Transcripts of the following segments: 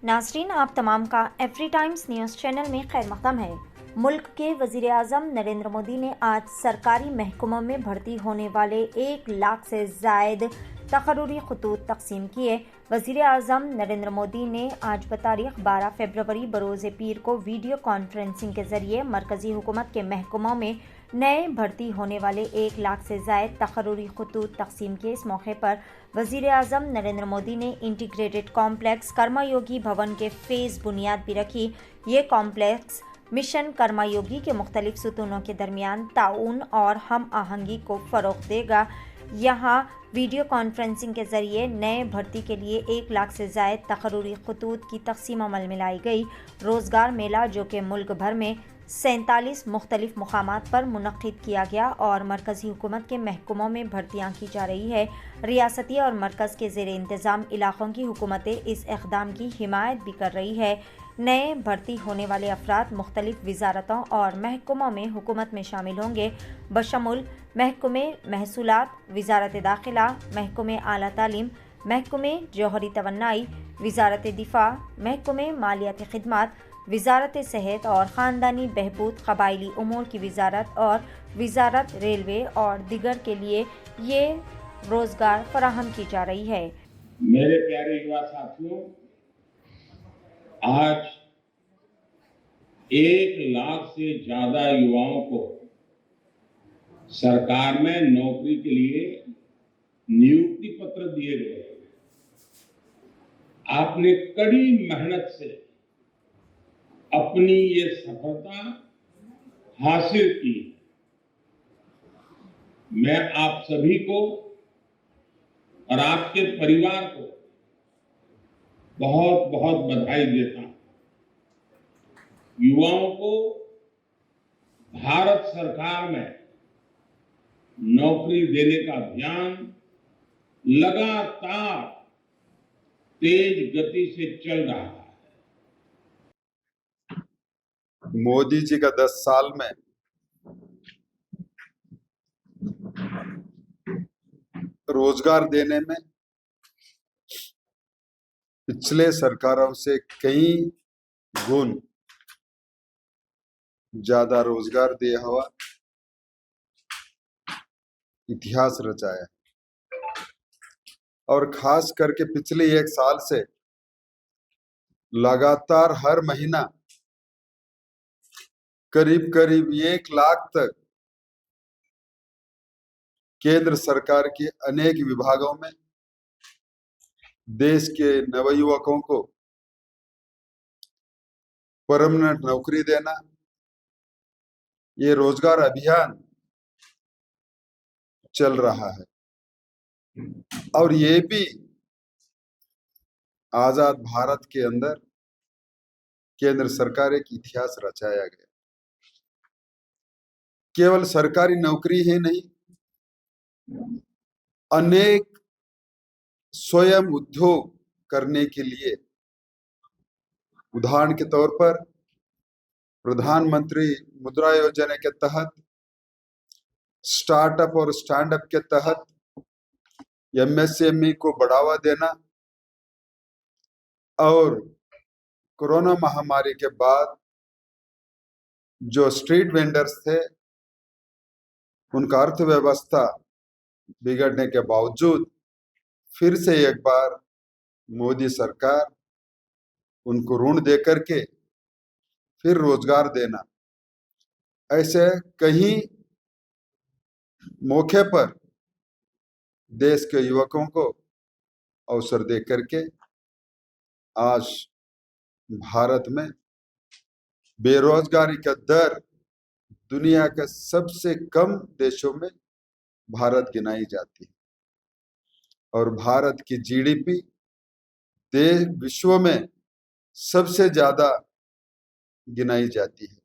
नाज़रीन, आप तमाम का एवरी टाइम्स न्यूज़ चैनल में खैर मक़दम है। मुल्क के वज़ीर आज़म नरेंद्र मोदी ने आज सरकारी महकमों में भर्ती होने वाले 1 लाख से ज़ायद तक़र्रुरी ख़ुतूत तक़सीम किए। वज़ीर आज़म नरेंद्र मोदी ने आज बतारीख़ 12 फरवरी बरोज़ पीर को वीडियो कॉन्फ्रेंसिंग के ज़रिए मरकज़ी हुकूमत के महकमों में नए भर्ती होने वाले 1 लाख से ज़ायद तक़र्रुरी ख़ुतूत तक़सीम किए। इस मौके पर वज़ीर आज़म नरेंद्र मोदी ने इंटीग्रेटेड कॉम्प्लेक्स कर्मयोगी भवन के फ़ेज़ बुनियाद भी रखी। ये कॉम्प्लेक्स मिशन कर्मयोगी के मुख्तलिफ सुतूनों के दरमियान ताउन और हम आहंगी को फ़रोग़ देगा। यहाँ वीडियो कॉन्फ्रेंसिंग के ज़रिए नए भर्ती के लिए 1 लाख से ज़ायद तक़र्रुरी ख़ुतूत की तक़सीम अमल में लाई गई। रोज़गार मेला, जो कि मुल्क भर में 47 मुख्तलिफ मुकामात पर मुनक़्क़िद किया गया और मरकज़ी हुकूमत के महकमों में भर्तियाँ की जा रही है। रियासती और मरकज़ के ज़ेर इंतज़ाम इलाक़ों की हुकूमतें इस इक़दाम की हिमायत भी कर रही है। नए भर्ती होने वाले अफराद मुख्तलिफ वज़ारतों और महकमों में हुकूमत में शामिल होंगे, बशमुल महकमे महसूलात, वज़ारत दाखिला, महकमे आला तालीम, महकमे जौहरी तवन्नाई, वज़ारत दिफ़ा, महकमे मालियाती ख़िदमत, वज़ारत सेहत और ख़ानदानी बहबूद, क़बाइली उमूर की वज़ारत और वज़ारत रेलवे और दिगर के लिए ये रोज़गार फराहम की जा रही है। मेरे प्यारे युवा साथियों, आज 1 लाख से ज्यादा युवाओं को सरकार में नौकरी के लिए नियुक्ति पत्र दिए गए। आपने कड़ी मेहनत से अपनी ये सफलता हासिल की। मैं आप सभी को और आपके परिवार को बहुत बहुत बधाई देता हूं। युवाओं को भारत सरकार में नौकरी देने का अभियान लगातार तेज गति से चल रहा है। मोदी जी का 10 साल में रोजगार देने में पिछले सरकारों से कई गुण ज्यादा रोजगार दिया हुआ इतिहास रचाया और खास करके पिछले 1 साल से लगातार हर महीना करीब करीब 1 लाख तक केंद्र सरकार के अनेक विभागों में देश के नवयुवकों को परमानेंट नौकरी देना, ये रोजगार अभियान चल रहा है। और ये भी आजाद भारत के अंदर केंद्र सरकार एक इतिहास रचाया गया। केवल सरकारी नौकरी ही नहीं, अनेक स्वयं उद्योग करने के लिए, उदाहरण के तौर पर प्रधानमंत्री मुद्रा योजना के तहत, स्टार्टअप और स्टैंडअप के तहत एमएसएमई को बढ़ावा देना और कोरोना महामारी के बाद जो स्ट्रीट वेंडर्स थे उनका अर्थव्यवस्था बिगड़ने के बावजूद फिर से एक बार मोदी सरकार उनको ऋण दे करके फिर रोजगार देना, ऐसे कई मौके पर देश के युवकों को अवसर दे करके आज भारत में बेरोजगारी का दर दुनिया के सबसे कम देशों में भारत गिनाई जाती है और भारत की जीडीपी देश विश्व में सबसे ज्यादा गिनाई जाती है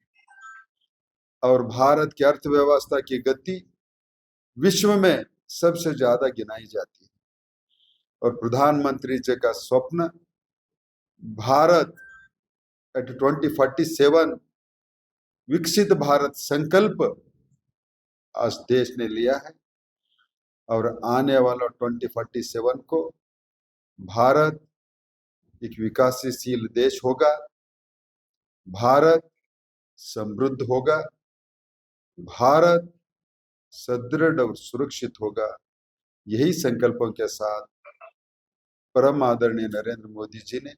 और भारत की अर्थव्यवस्था की गति विश्व में सबसे ज्यादा गिनाई जाती है। और प्रधानमंत्री जी का स्वप्न भारत एट 2047 विकसित भारत संकल्प आज देश ने लिया है और आने वाला 2047 को भारत एक विकासशील देश होगा, भारत समृद्ध होगा, भारत सदृढ़ और सुरक्षित होगा। यही संकल्पों के साथ परम आदरणीय नरेंद्र मोदी जी ने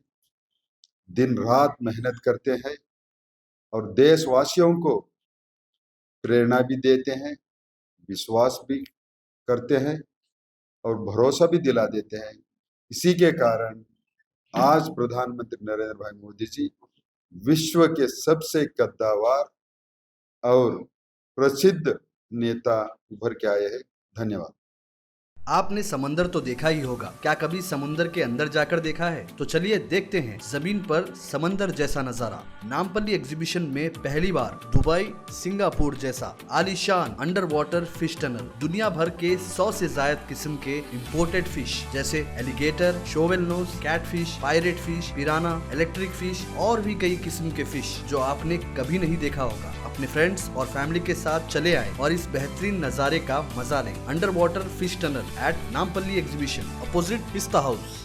दिन रात मेहनत करते हैं और देशवासियों को प्रेरणा भी देते हैं, विश्वास भी करते हैं और भरोसा भी दिला देते हैं। इसी के कारण आज प्रधानमंत्री नरेंद्र भाई मोदी जी विश्व के सबसे कद्दावर और प्रसिद्ध नेता उभर के आए हैं। धन्यवाद। आपने समंदर तो देखा ही होगा, क्या कभी समुंदर के अंदर जाकर देखा है? तो चलिए देखते हैं जमीन पर समंदर जैसा नजारा। नामपल्ली एग्जीबिशन में पहली बार दुबई, सिंगापुर जैसा आलीशान अंडर वाटर फिश टनल, दुनिया भर के 100 से ज्यादा किस्म के इंपोर्टेड फिश जैसे alligator, shovel nose, catfish, pirate fish, piranha, electric fish और भी कई किस्म के फिश जो आपने कभी नहीं देखा होगा। अपने फ्रेंड्स और फैमिली के साथ चले आए और इस बेहतरीन नजारे का मजा लें। Under water fish tunnel eight Nampally exhibition, opposite पिस्ता हाउस।